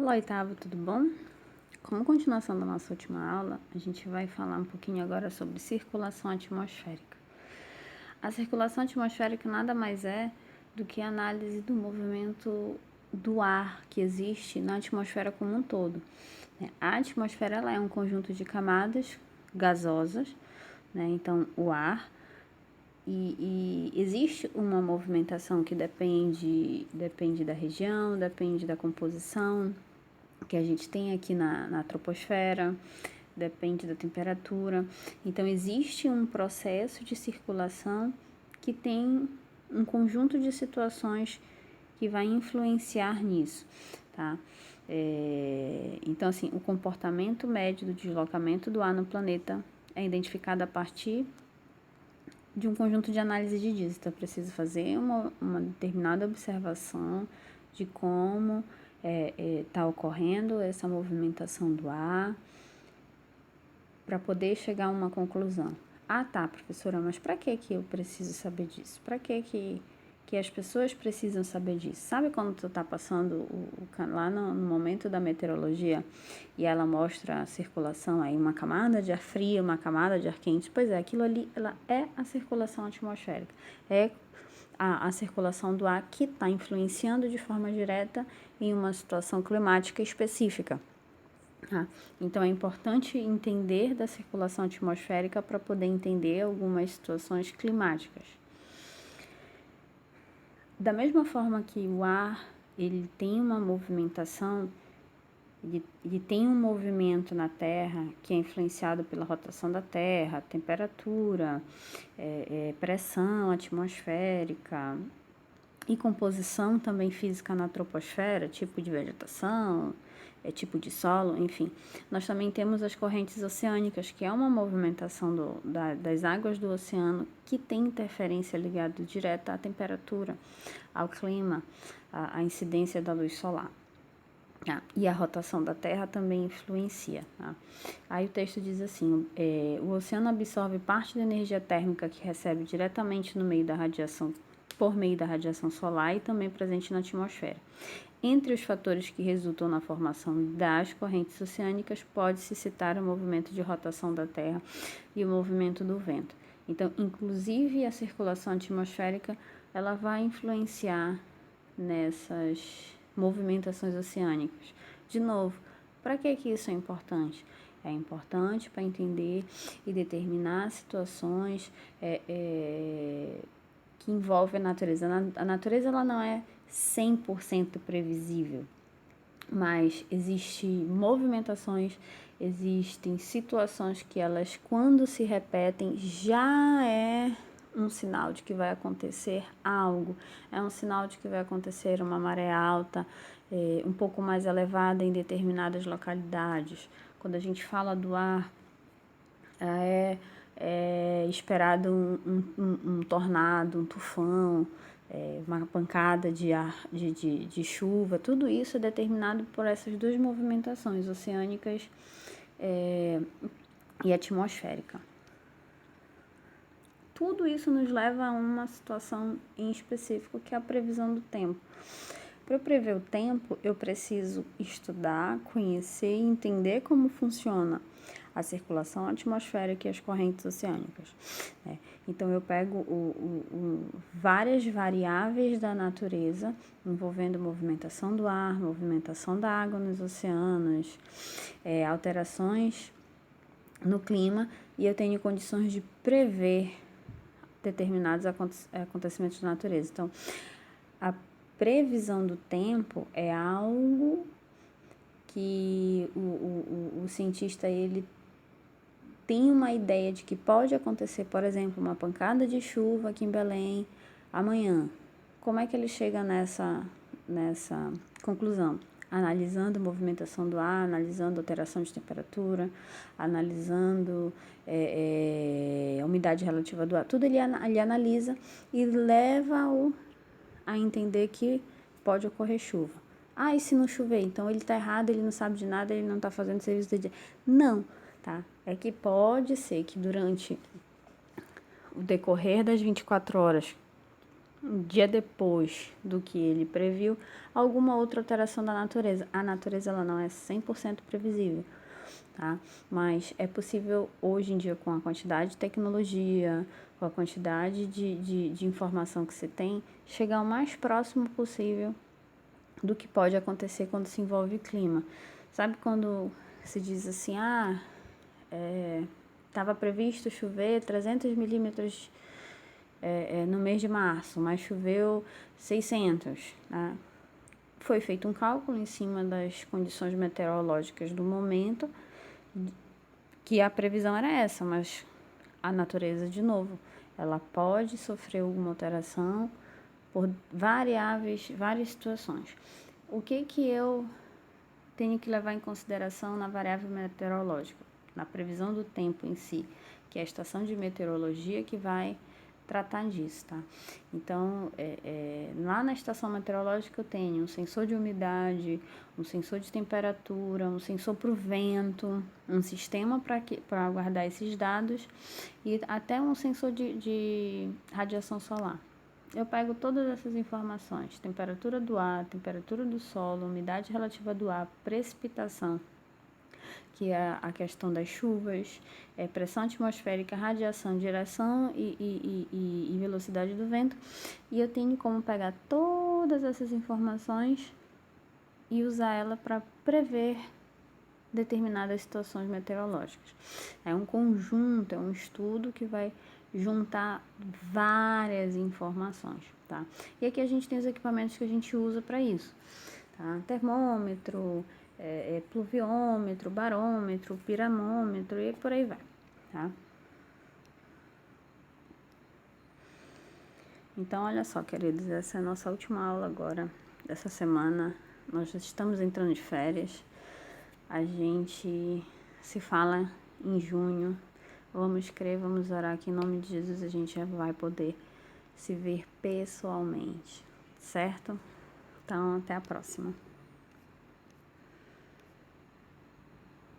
Olá, oitavo, tudo bom? Como continuação da nossa última aula, a gente vai falar um pouquinho agora sobre circulação atmosférica. A circulação atmosférica nada mais é do que a análise do movimento do ar que existe na atmosfera como um todo. A atmosfera ela é um conjunto de camadas gasosas, né? Então o ar, e existe uma movimentação que depende da região, depende da composição que a gente tem aqui na troposfera, depende da temperatura. Então, existe um processo de circulação que tem um conjunto de situações que vai influenciar nisso, tá? Então, assim, o comportamento médio do deslocamento do ar no planeta é identificado a partir de um conjunto de análise de dígitos. Então, eu preciso fazer uma determinada observação de como está ocorrendo essa movimentação do ar para poder chegar a uma conclusão. Ah, tá, professora, mas para que eu preciso saber disso? Para que as pessoas precisam saber disso? Sabe quando tu tá passando lá no momento da meteorologia e ela mostra a circulação aí, uma camada de ar frio, uma camada de ar quente? Pois é, aquilo ali, ela é a circulação atmosférica, é a circulação do ar que está influenciando de forma direta em uma situação climática específica. Então, é importante entender da circulação atmosférica para poder entender algumas situações climáticas. Da mesma forma que o ar, ele tem uma movimentação, ele tem um movimento na Terra que é influenciado pela rotação da Terra, temperatura, pressão atmosférica e composição também física na troposfera, tipo de vegetação, tipo de solo, enfim. Nós também temos as correntes oceânicas, que é uma movimentação das águas do oceano que tem interferência ligada direta à temperatura, ao clima, à incidência da luz solar. E a rotação da Terra também influencia. Aí o texto diz assim, o oceano absorve parte da energia térmica que recebe diretamente por meio da radiação solar e também presente na atmosfera. Entre os fatores que resultam na formação das correntes oceânicas, pode-se citar o movimento de rotação da Terra e o movimento do vento. Então, inclusive a circulação atmosférica, ela vai influenciar nessas movimentações oceânicas. De novo, para que isso é importante? É importante para entender e determinar situações que envolvem a natureza. A natureza ela não é 100% previsível, mas existem movimentações, existem situações que elas, quando se repetem, já é um sinal de que vai acontecer algo, é um sinal de que vai acontecer uma maré alta, um pouco mais elevada em determinadas localidades. Quando a gente fala do ar, é esperado um tornado, um tufão, uma pancada de chuva. Tudo isso é determinado por essas duas movimentações, oceânicas e atmosférica. Tudo isso nos leva a uma situação em específico, que é a previsão do tempo. Para eu prever o tempo, eu preciso estudar, conhecer e entender como funciona a circulação atmosférica e as correntes oceânicas. Então, eu pego várias variáveis da natureza, envolvendo movimentação do ar, movimentação da água nos oceanos, alterações no clima, e eu tenho condições de prever determinados acontecimentos da natureza. Então, a previsão do tempo é algo que o cientista ele tem uma ideia de que pode acontecer, por exemplo, uma pancada de chuva aqui em Belém amanhã. Como é que ele chega nessa conclusão? Analisando a movimentação do ar, analisando a alteração de temperatura, analisando a umidade relativa do ar. Tudo ele analisa e leva a entender que pode ocorrer chuva. E se não chover? Então ele está errado, ele não sabe de nada, ele não está fazendo serviço de dia. Não, tá? É que pode ser que durante o decorrer das 24 horas um dia depois do que ele previu, alguma outra alteração da natureza. A natureza ela não é 100% previsível, tá? Mas é possível hoje em dia, com a quantidade de tecnologia, com a quantidade de informação que se tem, chegar o mais próximo possível do que pode acontecer quando se envolve clima. Sabe quando se diz assim, estava previsto chover 300 milímetros no mês de março, mas choveu 600, né? Foi feito um cálculo em cima das condições meteorológicas do momento, que a previsão era essa, mas a natureza, de novo, ela pode sofrer alguma alteração por várias situações. O que eu tenho que levar em consideração na variável meteorológica? Na previsão do tempo em si, que é a estação de meteorologia que vai tratar disso, tá? Então, lá na estação meteorológica eu tenho um sensor de umidade, um sensor de temperatura, um sensor para o vento, um sistema para guardar esses dados e até um sensor de radiação solar. Eu pego todas essas informações, temperatura do ar, temperatura do solo, umidade relativa do ar, precipitação, que é a questão das chuvas, pressão atmosférica, radiação, direção e velocidade do vento. E eu tenho como pegar todas essas informações e usar ela para prever determinadas situações meteorológicas. É um conjunto, é um estudo que vai juntar várias informações, tá? E aqui a gente tem os equipamentos que a gente usa para isso, tá? Termômetro, pluviômetro, barômetro, piramômetro e por aí vai, tá? Então, olha só, queridos, essa é a nossa última aula agora, dessa semana. Nós já estamos entrando de férias. A gente se fala em junho. Vamos crer, vamos orar que em nome de Jesus a gente já vai poder se ver pessoalmente, certo? Então, até a próxima.